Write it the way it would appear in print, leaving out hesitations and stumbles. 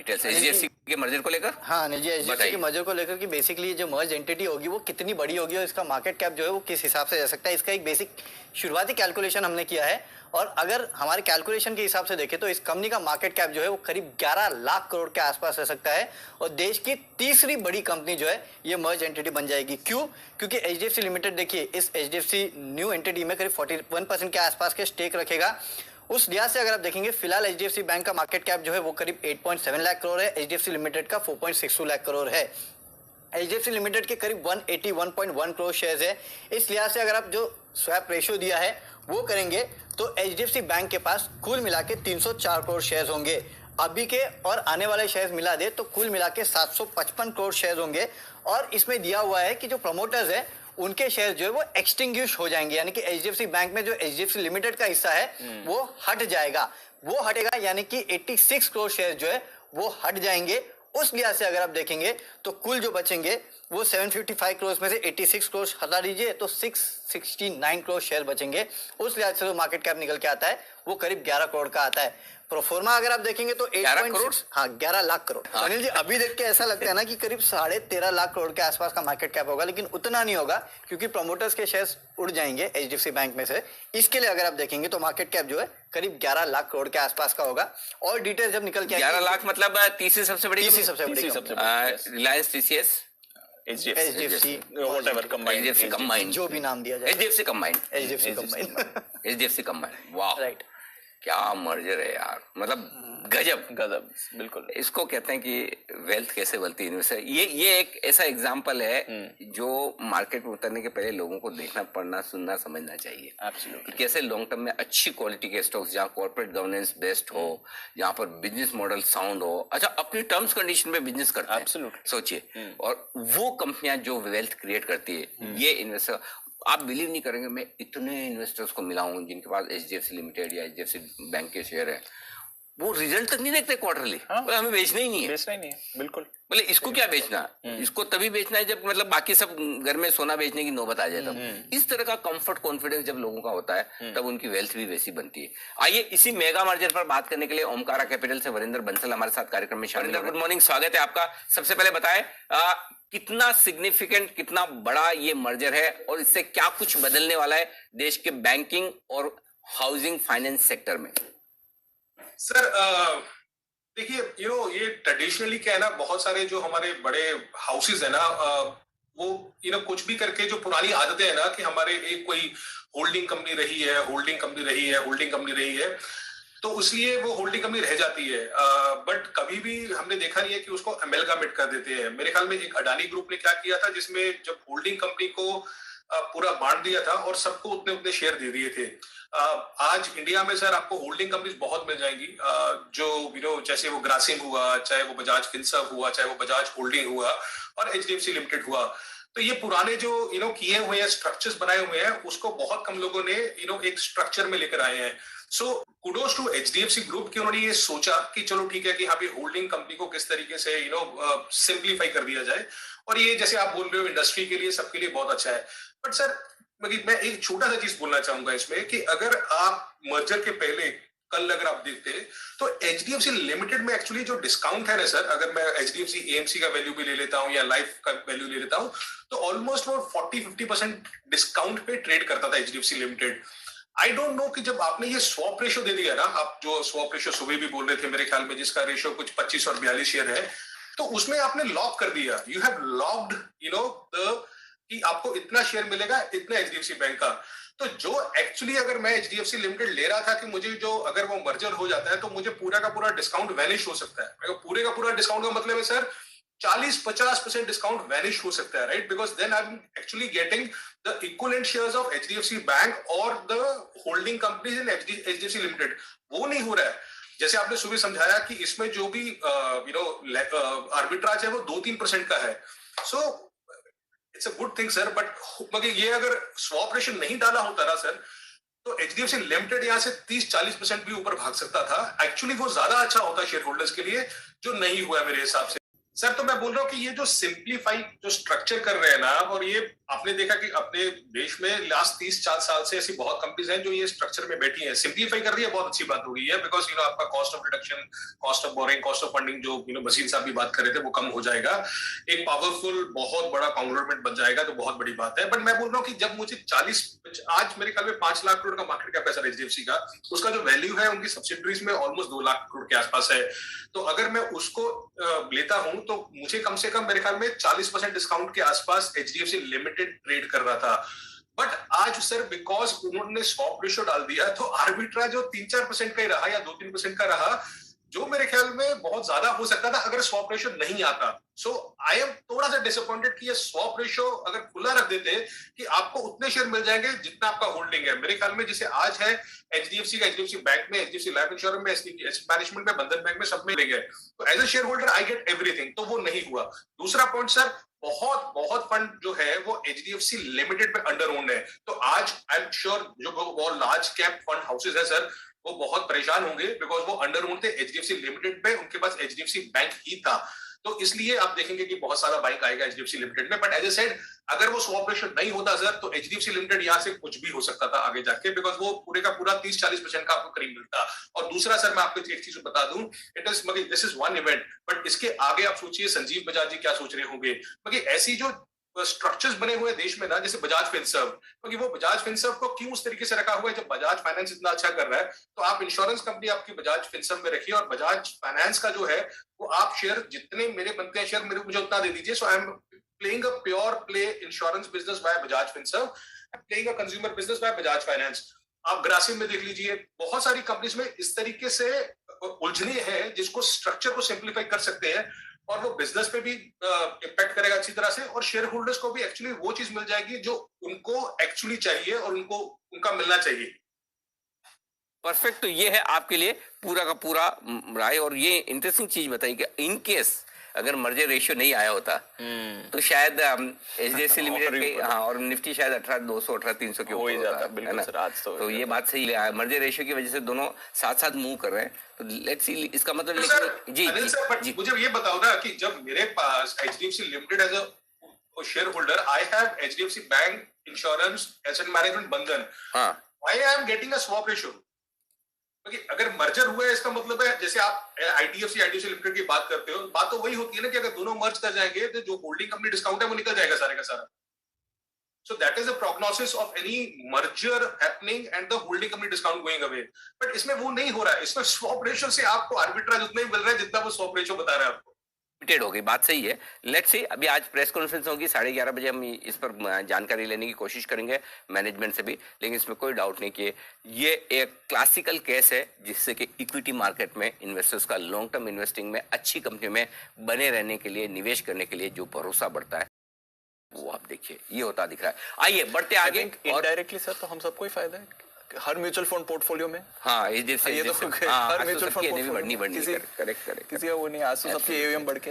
Details HDFC के merger को लेकर। हाँ अनिल जी, एचडीएफसी के मर्जर को लेकर कि बेसिकली जो मर्ज एंटिटी होगी वो कितनी बड़ी होगी और इसका मार्केट कैप जो है वो किस हिसाब से जा सकता है, इसका एक बेसिक शुरुआती कैलकुलेशन हमने किया है। और अगर हमारे कैलकुलेशन के हिसाब से देखें तो इस कंपनी का मार्केट कैप जो है वो करीब 11 लाख करोड़ के आसपास रह सकता है और देश की तीसरी बड़ी कंपनी जो है ये मर्ज एंटिटी बन जाएगी। क्यों? क्योंकि एचडीएफसी लिमिटेड देखिए इस एचडीएफसी न्यू एंटिटी में करीब 41% के आसपास के स्टेक रखेगा। उस लिहाज से अगर आप देखेंगे फिलहाल एचडीएफसी बैंक का मार्केट कैप जो है वो करीब 8.7 लाख करोड़ है, एचडीएफसी लिमिटेड का 4.62 लाख करोड़ है। एचडीएफसी लिमिटेड के करीब 181.1 करोड़ शेयर्स है। इस लिहाज से अगर आप जो स्वैप रेशियो दिया है वो करेंगे तो एचडीएफसी बैंक के पास कुल मिला के 304 करोड़ शेयर्स होंगे। अभी के और आने वाले शेयर्स मिला दे तो कुल मिला के 755 करोड़ शेयर्स होंगे। और इसमें दिया हुआ है कि जो प्रमोटर्स है उनके शेयर जो है वो एक्सटिंग्विश हो जाएंगे, यानी कि एचडीएफसी बैंक में जो एचडीएफसी लिमिटेड का हिस्सा है वो हट जाएगा, वो हटेगा, यानी कि 86 करोड़ शेयर जो है वो हट जाएंगे। उस लिहाज से अगर आप देखेंगे तो कुल जो बचेंगे वो 755 करोड़ में से 86 करोड़ हटा दीजिए तो 669 करोड़ शेयर बचेंगे। उस लिहाज से जो मार्केट कैप निकल के आता है वो करीब 11 करोड़ का आता है। प्रोफोर्मा अगर आप देखेंगे तो 11 करोड़, हाँ 11 लाख करोड़। अनिल जी अभी देख के ऐसा लगता है ना कि करीब 13.5 लाख करोड़ के आसपास का मार्केट कैप होगा, लेकिन उतना नहीं होगा क्योंकि प्रमोटर्स के शेयर्स उड़ जाएंगे एचडीएफसी बैंक में से। इसके लिए अगर आप देखेंगे तो मार्केट कैप जो है करीब 11 लाख करोड़ के आसपास का होगा। और डिटेल्स जब निकल के 11 लाख मतलब तीसरी सबसे बड़ी रिलायंस, टीसीएस, एचडीएफसी कंबाइंड, जो भी नाम दिया जाए, एचडीएफसी कंबाइंड, एचडीएफसी कंबाइंड। वाह राइट, क्या मर्जर है यार, मतलब गजब गजब, बिल्कुल। इसको कहते हैं कि वेल्थ कैसे बढ़ती है इन्वेस्टर। ये एक ऐसा एग्जांपल है जो मार्केट में उतरने के पहले लोगों को देखना, पढ़ना, सुनना, समझना चाहिए। एब्सोल्युटली। कैसे लॉन्ग टर्म में अच्छी क्वालिटी के स्टॉक्स जहाँ कॉर्पोरेट गवर्नेंस बेस्ट हो, जहाँ पर बिजनेस मॉडल साउंड हो, अच्छा अपनी टर्म्स कंडीशन में बिजनेस करते हैं, एब्सोल्युटली सोचिए। और वो कंपनियां जो वेल्थ क्रिएट करती है, ये इन्वेस्टर, आप बिलीव नहीं करेंगे, मैं इतने इन्वेस्टर्स को मिला हूं जिनके पास एचडीएफसी लिमिटेड या एचडीएफसी बैंक के शेयर है, वो रिजल्ट तक नहीं देखते क्वार्टरली। हमें बेचना ही नहीं है, बेचना ही नहीं है, बिल्कुल। बोले इसको क्या बेचना, इसको तभी बेचना है जब मतलब बाकी सब घर में सोना बेचने की नौबत आ जाए तब। इस तरह का कंफर्ट कॉन्फिडेंस जब लोगों का होता है तब उनकी वेल्थ भी वैसी बनती है। आइए इसी मेगा मर्जर पर बात करने के लिए ओमकारा कैपिटल से वरिंदर बंसल हमारे साथ कार्यक्रम में शामिल। गुड मॉर्निंग, स्वागत है आपका। सबसे पहले बताएं कितना सिग्निफिकेंट, कितना बड़ा ये मर्जर है और इससे क्या कुछ बदलने वाला है देश के बैंकिंग और हाउसिंग फाइनेंस सेक्टर में? सर देखिए ये ट्रेडिशनली क्या है ना, बहुत सारे जो हमारे बड़े हाउसेज है ना, वो कुछ भी करके जो पुरानी आदतें है ना कि हमारे एक कोई होल्डिंग कंपनी रही है, होल्डिंग कंपनी रही है, होल्डिंग कंपनी रही है, तो इसलिए वो होल्डिंग कंपनी रह जाती है। बट कभी भी हमने देखा नहीं है कि उसको अमेलगामेट कर देते हैं। मेरे ख्याल में एक अडानी ग्रुप ने क्या किया था, जिसमें जब होल्डिंग कंपनी को पूरा बांट दिया था और सबको उतने उतने शेयर दे दिए थे। आज इंडिया में सर आपको होल्डिंग कंपनीज बहुत मिल जाएंगी, जो जैसे वो ग्रासिम हुआ, चाहे वो बजाज फिनसर्व हुआ, चाहे वो बजाज होल्डिंग हुआ और एचडीएफसी लिमिटेड हुआ। तो ये पुराने जो किए हुए हैं, स्ट्रक्चर्स बनाए हुए हैं, उसको बहुत कम लोगों ने एक स्ट्रक्चर में लेकर आए हैं। सो कुडोस टू एचडीएफसी ग्रुप कि उन्होंने ये सोचा कि चलो ठीक है कि हाँ भी होल्डिंग कंपनी को किस तरीके से सिंप्लीफाई कर दिया जाए, और ये जैसे आप बोल रहे हो इंडस्ट्री के लिए, सबके लिए बहुत अच्छा है। बट सर मैं एक छोटा सा चीज बोलना चाहूंगा इसमें कि अगर आप मर्जर के पहले कल अगर आप देखते तो एचडीएफसी लिमिटेड में एक्चुअली जो डिस्काउंट है ना सर, अगर मैं एचडीएफसी एएमसी का वैल्यू भी ले लेता हूं या लाइफ का वैल्यू ले लेता हूं, तो ऑलमोस्ट वो 40-50% डिस्काउंट पे ट्रेड करता था HDFC limited. I don't know कि जब आपने ये स्वैप रेशियो दे दिया ना, आप जो स्वैप रेशियो सुबह भी बोल रहे थे मेरे ख्याल में, जिसका रेशियो कुछ 25 और 42 शेयर है, तो उसमें आपने लॉक कर दिया, यू हैव लॉक्ड कि आपको इतना शेयर मिलेगा, इतना एचडीएफसी बैंक का। तो जो एक्चुअली अगर मैं एचडीएफसी लिमिटेड ले रहा था कि मुझे जो अगर वो मर्जर हो जाता है तो मुझे पूरा का पूरा डिस्काउंट वैनिश हो सकता है। पूरे का पूरा डिस्काउंट का मतलब है सर 40-50% डिस्काउंट वैनिश हो सकता है, right? Because then I am actually getting the equivalent shares of HDFC bank और the holding companies in HDFC limited. वो नहीं हो रहा है। जैसे आपने सुबह समझाया कि इसमें जो भी आर्बिट्राज है वो 2-3% का है। So it's a good thing sir, but ये अगर स्वैप रेशियो नहीं डाला होता ना सर, तो एचडीएफसी लिमिटेड यहाँ से 30-40% भी ऊपर भाग सकता था। एक्चुअली वो ज्यादा अच्छा होता शेयर होल्डर्स के लिए, जो नहीं हुआ मेरे हिसाब से। सर तो मैं बोल रहा हूँ कि ये जो सिंप्लीफाई जो स्ट्रक्चर कर रहे हैं ना, और ये आपने देखा कि अपने देश में लास्ट 30-4 साल से ऐसी बहुत कंपनीज हैं जो ये स्ट्रक्चर में बैठी हैं, सिंप्लीफाई कर रही है, बहुत अच्छी बात हो गई है, बिकॉज आपका cost of reduction, cost of boring, cost of funding जो बसीर साहब भी बात कर रहे थे वो कम हो जाएगा, एक पावरफुल बहुत बड़ा कॉन्ग्लोमरेट बन जाएगा, तो बहुत बड़ी बात है। बट मैं बोल रहा हूँ कि जब मुझे आज मेरे ख्याल में 5 लाख करोड़ का मार्केट कैप है सर एचडीएफसी का, उसका जो वैल्यू है उनकी सब्सिडरीज में ऑलमोस्ट 2 लाख करोड़ के आसपास है। तो अगर मैं उसको लेता हूं तो मुझे कम से कम मेरे ख्याल में 40% डिस्काउंट के आसपास एचडीएफसी लिमिटेड ट्रेड कर रहा था। बट आज सर बिकॉज उन्होंने स्वैप रेशियो डाल दिया तो आर्बिट्राज जो 3-4% का ही रहा या 2-3% का रहा, जो मेरे ख्याल में बहुत ज्यादा हो सकता था अगर स्वैप रेशियो नहीं आता। सो आई एम थोड़ा सा डिसअपॉइंटेड कि ये स्वैप रेशियो अगर खुला रख देते कि आपको उतने शेयर मिल जाएंगे जितना आपका होल्डिंग है। मेरे ख्याल में जैसे आज है एचडीएफसी का, एचडीएफसी बैंक में, एचडीएफसी लाइफ इंश्योरेंस में, एचडीएफसी मैनेजमेंट में, बंधन बैंक में, सब में लेंगे, तो as a share holder I get everything, तो वो नहीं हुआ। दूसरा पॉइंट सर, बहुत बहुत फंड जो है वो एचडीएफसी लिमिटेड पे अंडर ओन्ड है, तो आज आई एम श्योर जो वो लार्ज कैप फंड हाउसेज है सर वो बहुत परेशान होंगे, बिकॉज वो अंडर ओन्ड थे एचडीएफसी लिमिटेड पे, उनके पास एचडीएफसी बैंक ही था। तो इसलिए आप देखेंगे कि बहुत सारा बाइक आएगा एचडीएफसी लिमिटेड में। बट एज ए सेड, अगर वो स्वैप रेशियो नहीं होता सर तो एचडीएफसी लिमिटेड यहाँ से कुछ भी हो सकता था आगे जाके, बिकॉज वो पूरे का पूरा 30-40% का आपको करीब मिलता। और दूसरा सर मैं आपको एक चीज बता दूं, it is this is one event, but इसके आगे आप सोचिए संजीव बजाज जी क्या सोच रहे होंगे, ऐसी जो स्ट्रक्चर्स बने हुए देश में ना, जैसे बजाज फिनसर्व, क्योंकि वो बजाज फिनसर्व को क्यों उस तरीके से रखा हुआ है, जब बजाज फाइनेंस इतना अच्छा कर रहा है तो आप इंश्योरेंस कंपनी आपकी बजाज फिनसर्व में रखिए, और बजाज फाइनेंस का जो है वो आप शेयर जितने मेरे बनते हैं शेयर मुझे उतना दे दीजिए। So I am playing a pure play insurance business by Bajaj Finserv, playing a consumer business by Bajaj Finance. आप ग्रासिम में देख लीजिए, बहुत सारी कंपनीज में इस तरीके से उलझने हैं जिसको स्ट्रक्चर को सिंप्लीफाई कर सकते हैं, और वो बिजनेस पे भी इम्पैक्ट करेगा अच्छी तरह से, और शेयर होल्डर्स को भी एक्चुअली वो चीज मिल जाएगी जो उनको एक्चुअली चाहिए और उनको उनका मिलना चाहिए। परफेक्ट। तो ये है आपके लिए पूरा का पूरा राय। और ये इंटरेस्टिंग चीज बताई कि इन केस अगर मर्जर रेशियो नहीं आया होता तो शायद एचडीएफसी लिमिटेड के हाँ, और निफ्टी शायद 18,200 18,300 के ऊपर जाता, बिल्कुल सर। आज तो ये बात सही है, मर्जर रेशियो की वजह से दोनों साथ साथ मूव कर रहे हैं। तो लेट्स सी इसका मतलब, लेकिन जी अनिल सर, बट मुझे ये बताओ ना कि जब मेरे पास HDFC limited as a share holder, I have HDFC bank, insurance, asset management, Bandhan, हाँ, why I am getting a swap ratio? अगर मर्जर हुआ है इसका मतलब है, जैसे आप आईडीएफसी लिमिटेड की बात करते हो, बात तो वही होती है ना कि अगर दोनों मर्ज कर जाएंगे तो जो होल्डिंग कंपनी डिस्काउंट है वो निकल जाएगा सारे का सारा। So that is a prognosis of any merger happening and the holding company discount going away. But इसमें वो नहीं हो रहा है, इसमें स्वैप रेशियो से आपको आर्बिट्राज उतना ही मिल रहा है जितना वो स्वैप रेशियो बता रहा है आपको। लिमिटेड हो गई, बात सही है। लेट्स सी, अभी आज प्रेस कॉन्फ्रेंस होगी 11:30 बजे, हम इस पर जानकारी लेने की कोशिश करेंगे मैनेजमेंट से भी, लेकिन इसमें कोई डाउट नहीं कि ये एक क्लासिकल केस है जिससे कि इक्विटी मार्केट में इन्वेस्टर्स का लॉन्ग टर्म इन्वेस्टिंग में, अच्छी कंपनी में बने रहने के लिए, निवेश करने के लिए जो भरोसा बढ़ता है वो आप देखिए ये होता दिख रहा है। आइए बढ़ते आगे। इनडायरेक्टली सर तो हम सबको ही फायदा है हर म्यूचुअल फंड पोर्टफोलियो में। हाँ, ये तो हर म्यूचुअल फंड बढ़नी करेक्ट किसी का वो नहीं, आज तो सबकी एयूएम बढ़ के